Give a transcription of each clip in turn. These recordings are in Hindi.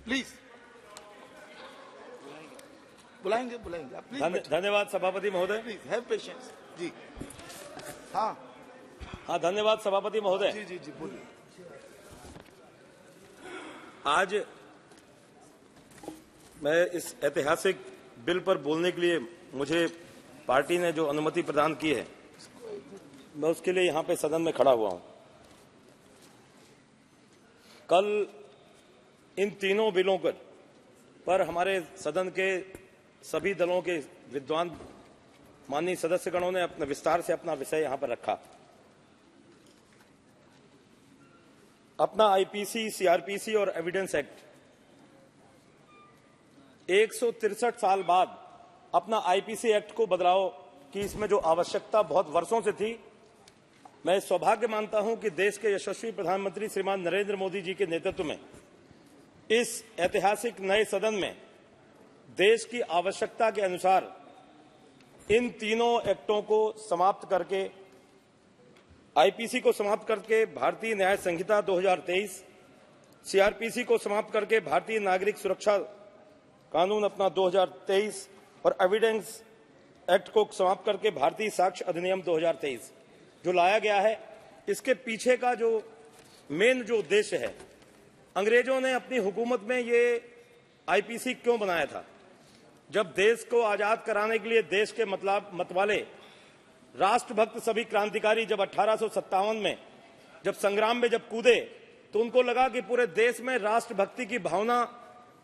प्लीज बुलाएंगे बुलाएंगे आप प्लीज। धन्यवाद सभापति महोदय। प्लीज हैव पेशेंस जी। हाँ धन्यवाद सभापति महोदय। जी जी जी बोलिए। आज मैं इस ऐतिहासिक बिल पर बोलने के लिए मुझे पार्टी ने जो अनुमति प्रदान की है, मैं उसके लिए यहां पे सदन में खड़ा हुआ हूं। कल इन तीनों बिलों पर हमारे सदन के सभी दलों के विद्वान माननीय सदस्यगणों ने अपने विस्तार से अपना विषय यहां पर रखा। अपना आईपीसी, सीआरपीसी और एविडेंस एक्ट 163 साल बाद अपना आईपीसी एक्ट को बदलाव की इसमें जो आवश्यकता बहुत वर्षों से थी, मैं सौभाग्य मानता हूं कि देश के यशस्वी प्रधानमंत्री श्रीमान नरेंद्र मोदी जी के नेतृत्व में इस ऐतिहासिक नए सदन में देश की आवश्यकता के अनुसार इन तीनों एक्टों को समाप्त करके, आईपीसी को समाप्त करके भारतीय न्याय संहिता 2023, सीआरपीसी को समाप्त करके भारतीय नागरिक सुरक्षा कानून अपना 2023 और एविडेंस एक्ट को समाप्त करके भारतीय साक्ष्य अधिनियम 2023 जो लाया गया है, इसके पीछे का जो मेन जो उद्देश्य है, अंग्रेजों ने अपनी हुकूमत में ये आईपीसी क्यों बनाया था? जब देश को आजाद कराने के लिए देश के मतवाले राष्ट्रभक्त सभी क्रांतिकारी जब 1857 में जब संग्राम में जब कूदे, तो उनको लगा कि पूरे देश में राष्ट्रभक्ति की भावना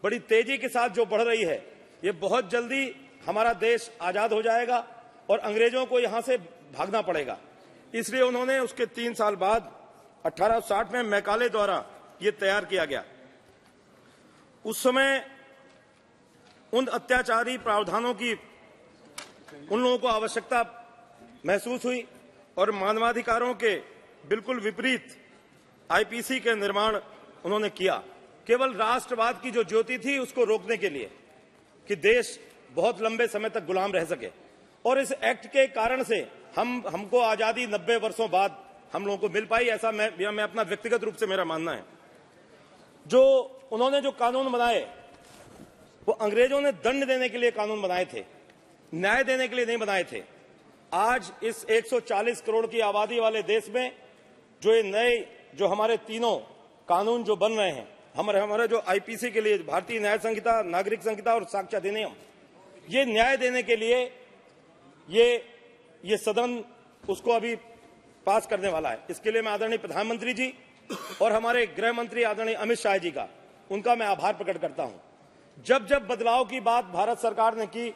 बड़ी तेजी के साथ जो बढ़ रही है, ये बहुत जल्दी हमारा देश आजाद हो जाएगा और अंग्रेजों को यहां से भागना पड़ेगा। इसलिए उन्होंने उसके 3 साल बाद 1860 में मैकाले द्वारा ये तैयार किया गया। उस समय उन अत्याचारी प्रावधानों की उन लोगों को आवश्यकता महसूस हुई और मानवाधिकारों के बिल्कुल विपरीत आईपीसी के निर्माण उन्होंने किया, केवल राष्ट्रवाद की जो ज्योति थी उसको रोकने के लिए कि देश बहुत लंबे समय तक गुलाम रह सके। और इस एक्ट के कारण से हमको आजादी 90 वर्षों बाद हम लोगों को मिल पाई, ऐसा मैं अपना व्यक्तिगत रूप से मेरा मानना है। जो उन्होंने जो कानून बनाए वो अंग्रेजों ने दंड देने के लिए कानून बनाए थे, न्याय देने के लिए नहीं बनाए थे। आज इस 140 करोड़ की आबादी वाले देश में जो ये नए जो हमारे तीनों कानून जो बन रहे हैं, हमारे जो आईपीसी के लिए भारतीय न्याय संहिता, नागरिक संहिता और साक्ष्य अधिनियम, ये न्याय देने के लिए ये सदन उसको अभी पास करने वाला है। इसके लिए मैं आदरणीय प्रधानमंत्री जी और हमारे गृह मंत्री आदरणीय अमित शाह जी का उनका मैं आभार प्रकट करता हूं। जब जब बदलाव की बात भारत सरकार ने की,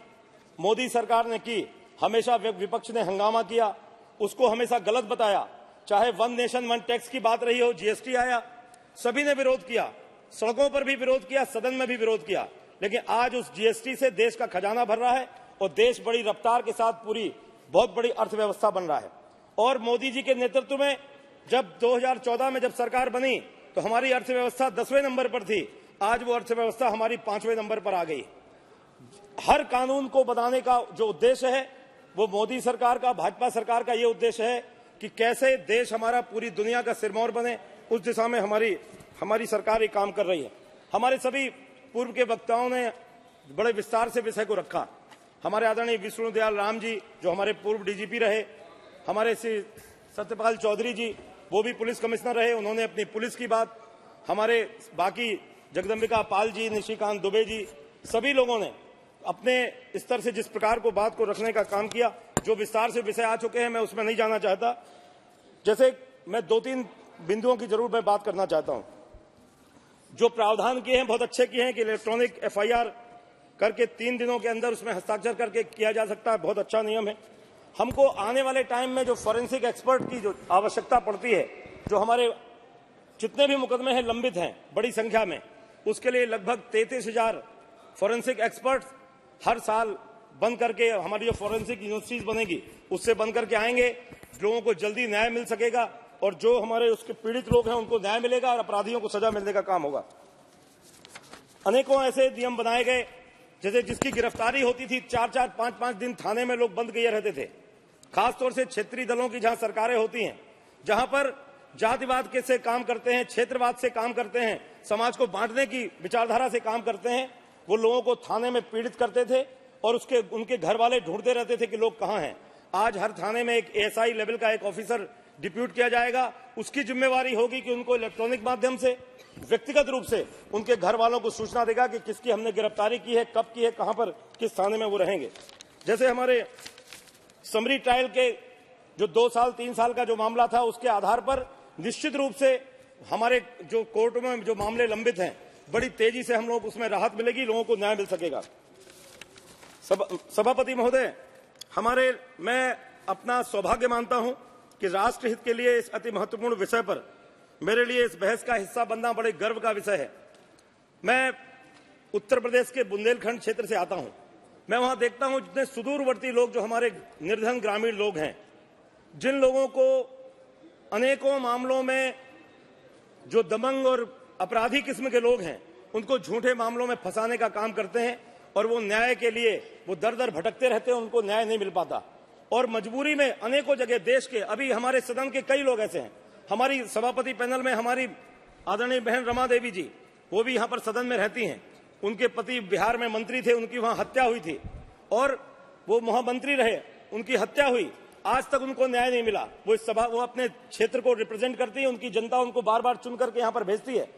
मोदी सरकार ने की, हमेशा विपक्ष ने हंगामा किया, उसको हमेशा गलत बताया। चाहे वन नेशन वन टैक्स की बात रही हो, जीएसटी आया, सभी ने विरोध किया, सड़कों पर भी विरोध किया, सदन में भी विरोध किया। लेकिन आज उस जीएसटी से देश का खजाना भर रहा है और देश बड़ी रफ्तार के साथ पूरी बहुत बड़ी अर्थव्यवस्था बन रहा है। और मोदी जी के नेतृत्व में जब 2014 में जब सरकार बनी तो हमारी अर्थव्यवस्था 10वें नंबर पर थी, आज वो अर्थव्यवस्था हमारी 5वें नंबर पर आ गई। हर कानून को बनाने का जो उद्देश्य है वो मोदी सरकार का, भाजपा सरकार का ये उद्देश्य है कि कैसे देश हमारा पूरी दुनिया का सिरमौर बने, उस दिशा में हमारी सरकार ये काम कर रही है। हमारे सभी पूर्व के वक्ताओं ने बड़े विस्तार से विषय को रखा। हमारे आदरणीय विष्णुदयाल राम जी जो हमारे पूर्व डीजीपी रहे, हमारे श्री सत्यपाल चौधरी जी वो भी पुलिस कमिश्नर रहे, उन्होंने अपनी पुलिस की बात, हमारे बाकी जगदम्बिका पाल जी, निशिकांत दुबे जी, सभी लोगों ने अपने स्तर से जिस प्रकार को बात को रखने का काम किया, जो विस्तार से विषय आ चुके हैं मैं उसमें नहीं जाना चाहता। जैसे मैं 2-3 बिंदुओं की जरूर मैं बात करना चाहता हूं। जो प्रावधान किए हैं बहुत अच्छे किए हैं कि इलेक्ट्रॉनिक एफआईआर करके 3 दिनों के अंदर उसमें हस्ताक्षर करके किया जा सकता है, बहुत अच्छा नियम है। हमको आने वाले टाइम में जो फॉरेंसिक एक्सपर्ट की जो आवश्यकता पड़ती है, जो हमारे जितने भी मुकदमे हैं लंबित हैं बड़ी संख्या में, उसके लिए लगभग 33,000 फॉरेंसिक एक्सपर्ट हर साल बन करके हमारी जो फॉरेंसिक यूनिवर्सिटीज बनेगी उससे बन करके आएंगे। लोगों को जल्दी न्याय मिल सकेगा और जो हमारे उसके पीड़ित लोग हैं उनको न्याय मिलेगा और अपराधियों को सजा मिलने का काम होगा। अनेकों ऐसे नियम बनाए गए, जैसे जिसकी गिरफ्तारी होती थी 4-4, 5-5 दिन थाने में लोग बंद किए रहते थे। खासतौर से क्षेत्रीय दलों की जहां सरकारें होती हैं, जहां पर जातिवाद के से काम करते हैं, क्षेत्रवाद से काम करते हैं, समाज को बांटने की विचारधारा से काम करते हैं, वो लोगों को थाने में पीड़ित करते थे और उनके घर वाले ढूंढते रहते थे कि लोग कहां हैं। आज हर थाने में एक एएसआई लेवल का एक ऑफिसर डिप्यूट किया जाएगा। उसकी जिम्मेवारी होगी कि उनको इलेक्ट्रॉनिक माध्यम से व्यक्तिगत रूप से उनके घर वालों को सूचना देगा कि किसकी हमने गिरफ्तारी की है, कब की है, कहां पर, किस थाने में वो रहेंगे। जैसे हमारे समरी ट्रायल के जो 2 साल 3 साल का जो मामला था, उसके आधार पर निश्चित रूप से हमारे जो कोर्ट में जो मामले लंबित हैं, बड़ी तेजी से हम लोग उसमें राहत मिलेगी, लोगों को न्याय मिल सकेगा। सभापति महोदय, मैं अपना सौभाग्य मानता हूं कि राष्ट्र हित के लिए इस अति महत्वपूर्ण विषय पर मेरे लिए इस बहस का हिस्सा बनना बड़े गर्व का विषय है। मैं उत्तर प्रदेश के बुंदेलखंड क्षेत्र से आता हूं। मैं वहां देखता हूं जितने सुदूरवर्ती लोग, जो हमारे निर्धन ग्रामीण लोग हैं, जिन लोगों को अनेकों मामलों में जो दबंग और अपराधी किस्म के लोग हैं, उनको झूठे मामलों में फंसाने का काम करते हैं और वो न्याय के लिए वो दर दर भटकते रहते हैं, उनको न्याय नहीं मिल पाता और मजबूरी में अनेकों जगह देश के, अभी हमारे सदन के कई लोग ऐसे हैं, हमारी सभापति पैनल में हमारी आदरणीय बहन रमा देवी जी, वो भी यहाँ पर सदन में रहती हैं। उनके पति बिहार में मंत्री थे, उनकी वहां हत्या हुई थी और वो महामंत्री रहे, उनकी हत्या हुई, आज तक उनको न्याय नहीं मिला। वो अपने क्षेत्र को रिप्रेजेंट करती है, उनकी जनता उनको बार बार चुन करके यहाँ पर भेजती है।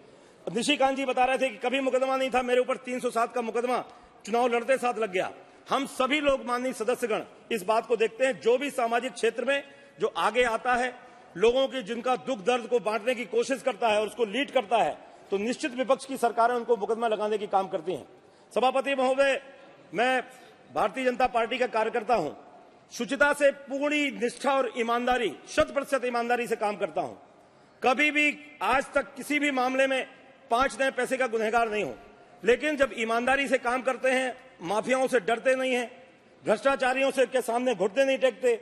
निशिकांत जी बता रहे थे कि कभी मुकदमा नहीं था, मेरे ऊपर 307 का मुकदमा चुनाव लड़ते साथ लग गया। हम सभी लोग माननीय सदस्यगण इस बात को देखते हैं, जो भी सामाजिक क्षेत्र में जो आगे आता है, लोगों की जिनका दुख दर्द को बांटने की कोशिश करता है और उसको लीड करता है, तो निश्चित विपक्ष की सरकारें उनको मुकदमा लगाने की काम करती हैं। सभापति महोदय, मैं भारतीय जनता पार्टी का कार्यकर्ता हूं, शुचिता से पूरी निष्ठा और ईमानदारी, 100% ईमानदारी से काम करता हूं। कभी भी आज तक किसी भी मामले में 5 नए पैसे का गुनहगार नहीं हूं, लेकिन जब ईमानदारी से काम करते हैं, माफियाओं से डरते नहीं हैं, भ्रष्टाचारियों से के सामने घुटने नहीं टेकते,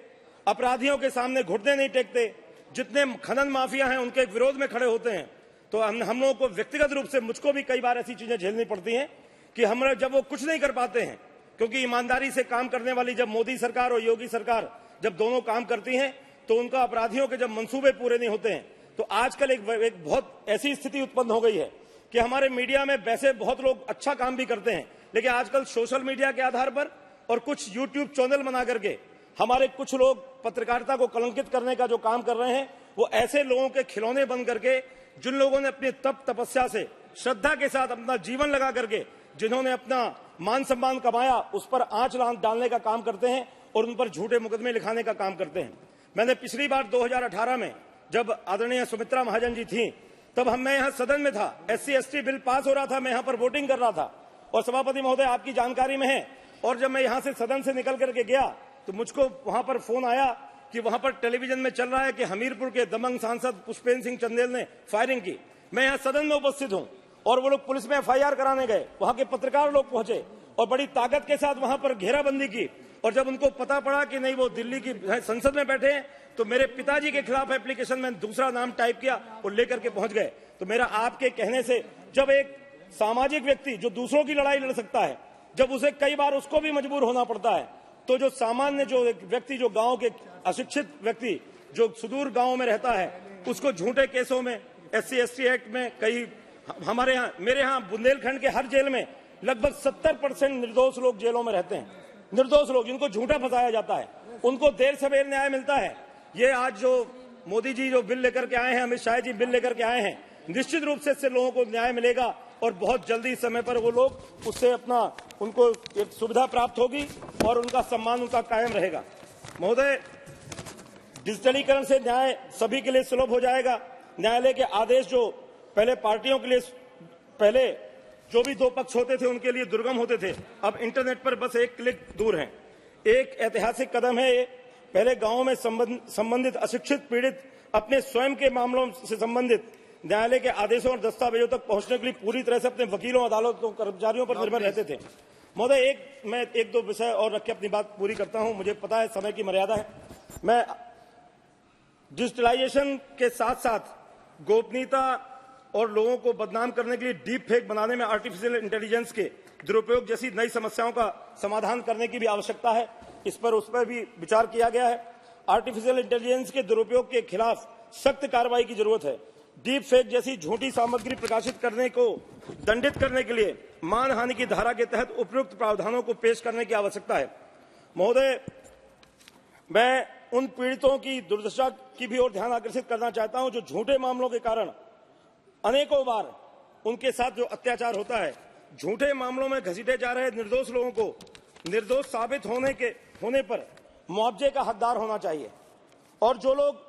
अपराधियों के सामने घुटने नहीं टेकते, जितने खनन माफिया हैं उनके विरोध में खड़े होते हैं, तो हम लोगों को व्यक्तिगत रूप से, मुझको भी कई बार ऐसी चीजें झेलनी पड़ती हैं कि हम जब वो कुछ नहीं कर पाते हैं, क्योंकि ईमानदारी से काम करने वाली जब मोदी सरकार और योगी सरकार जब दोनों काम करती हैं, तो उनका अपराधियों के जब मंसूबे पूरे नहीं होते हैं, तो आजकल एक बहुत ऐसी स्थिति उत्पन्न हो गई है कि हमारे मीडिया में वैसे बहुत लोग अच्छा काम भी करते हैं, लेकिन आजकल सोशल मीडिया के आधार पर और कुछ यूट्यूब चैनल बना करके हमारे कुछ लोग पत्रकारिता को कलंकित करने का जो काम कर रहे हैं, वो ऐसे लोगों के खिलौने बन करके, जिन लोगों ने अपनी तपस्या से, श्रद्धा के साथ अपना जीवन लगा करके, जिन्होंने अपना मान सम्मान कमाया, उस पर आंच डालने का काम करते हैं और उन पर झूठे मुकदमे लिखाने का काम करते हैं। मैंने पिछली बार 2018 में जब आदरणीय सुमित्रा महाजन जी थी, तब मैं यहाँ सदन में था, SC/ST बिल पास हो रहा था, मैं यहाँ पर वोटिंग कर रहा था और सभापति महोदय आपकी जानकारी में है, और जब मैं यहाँ से सदन से निकल करके गया तो मुझको वहां पर फोन आया कि वहां पर टेलीविजन में चल रहा है कि हमीरपुर के दबंग सांसद पुष्पेंद्र सिंह चंदेल ने फायरिंग की। मैं यहाँ सदन में उपस्थित हूँ और वो लोग पुलिस में FIR कराने गए, वहां के पत्रकार लोग पहुंचे और बड़ी ताकत के साथ वहां पर घेराबंदी की, और जब उनको पता पड़ा कि नहीं वो दिल्ली की संसद में बैठे हैं, तो मेरे पिताजी के खिलाफ एप्लीकेशन में दूसरा नाम टाइप किया और लेकर के पहुंच गए। तो मेरा आपके कहने से, जब एक सामाजिक व्यक्ति जो दूसरों की लड़ाई लड़ सकता है, जब उसे कई बार उसको भी मजबूर होना पड़ता है, तो जो सामान्य जो एक व्यक्ति, जो गांव के अशिक्षित व्यक्ति जो सुदूर गांव में रहता है, उसको झूठे केसों में, SC/ST एक्ट में, कई हमारे यहाँ, मेरे यहाँ बुंदेलखंड के हर जेल में लगभग 70% निर्दोष लोग जेलों में रहते हैं। निर्दोष लोग जिनको झूठा फंसाया जाता है, उनको देर सवेर न्याय मिलता है। ये आज जो मोदी जी जो बिल लेकर के आए हैं, अमित शाह जी बिल लेकर के आए हैं, निश्चित रूप से इससे लोगों को न्याय मिलेगा और बहुत जल्दी समय पर वो लोग उससे उनको एक सुविधा प्राप्त होगी और उनका सम्मान उनका कायम रहेगा। महोदय, डिजिटलीकरण से न्याय सभी के लिए सुलभ हो जाएगा। न्यायालय के आदेश जो पहले पार्टियों के लिए, पहले जो भी 2 पक्ष होते थे उनके लिए दुर्गम होते थे, अब इंटरनेट पर बस एक क्लिक दूर हैं। एक ऐतिहासिक कदम है ये। पहले गांवों में संबंधित अशिक्षित पीड़ित अपने स्वयं के मामलों से संबंधित न्यायालय के आदेशों और दस्तावेजों तक पहुंचने के लिए पूरी तरह से अपने वकीलों, अदालतों, कर्मचारियों पर निर्भर रहते थे। महोदय, मैं 1-2 विषय और रख के अपनी बात पूरी करता हूं, मुझे पता है समय की मर्यादा है। मैं डिजिटलाइजेशन के साथ साथ गोपनीयता और लोगों को बदनाम करने के लिए डीप फेक बनाने में आर्टिफिशियल इंटेलिजेंस के दुरुपयोग जैसी नई समस्याओं का समाधान करने की भी आवश्यकता है। उस पर भी विचार किया गया है। आर्टिफिशियल इंटेलिजेंस के दुरुपयोग के खिलाफ सख्त कार्रवाई की जरूरत है। डीप फेक जैसी झूठी सामग्री प्रकाशित करने को दंडित करने के लिए मानहानि की धारा के तहत उपयुक्त प्रावधानों को पेश करने की आवश्यकता है। महोदय, मैं उन पीड़ितों की दुर्दशा की भी ओर ध्यान आकर्षित करना चाहता हूं जो झूठे मामलों के कारण अनेकों बार उनके साथ जो अत्याचार होता है, झूठे मामलों में घसीटे जा रहे निर्दोष लोगों को निर्दोष साबित होने पर मुआवजे का हकदार होना चाहिए। और जो लोग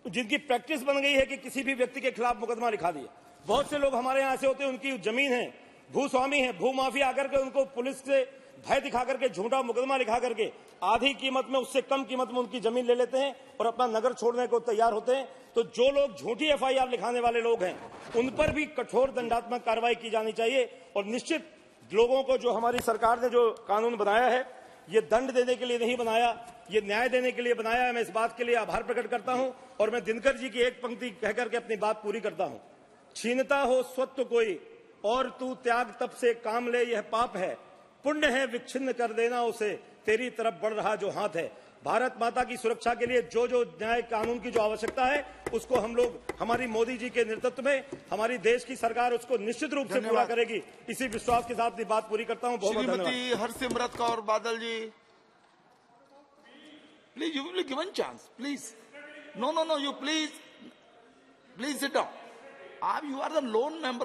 जिनकी प्रैक्टिस बन गई है कि किसी भी व्यक्ति के खिलाफ मुकदमा लिखा दिए, बहुत से लोग हमारे यहां ऐसे होते हैं, उनकी जमीन है, भूस्वामी है, भूमाफिया आकर के उनको पुलिस से भय दिखा करके झूठा मुकदमा लिखा करके आधी कीमत में, उससे कम कीमत में उनकी जमीन ले लेते हैं और अपना नगर छोड़ने को तैयार होते हैं। तो जो लोग झूठी एफआईआर लिखाने वाले लोग हैं, उन पर भी कठोर दंडात्मक कार्रवाई की जानी चाहिए। और निश्चित लोगों को जो हमारी सरकार ने जो कानून बनाया है, ये दंड देने के लिए नहीं बनाया, ये न्याय देने के लिए बनाया है। मैं इस बात के लिए आभार प्रकट करता हूं और मैं दिनकर जी की एक पंक्ति कहकर के अपनी बात पूरी करता हूं। छीनता हो स्वत्व कोई और तू त्याग तप से काम ले, यह पाप है, पुण्य है विच्छिन्न कर देना उसे, तेरी तरफ बढ़ रहा जो हाथ है। भारत माता की सुरक्षा के लिए जो जो न्याय कानून की जो आवश्यकता है, उसको हम लोग हमारी मोदी जी के नेतृत्व में हमारी देश की सरकार उसको निश्चित रूप से पूरा करेगी। इसी विश्वास के साथ अपनी बात पूरी करता हूं। बहुत बहुत धन्यवाद। Harsimrat Kaur Badal ji, please, you will be given chance, please. No, you please sit down. आप, you are the lone member of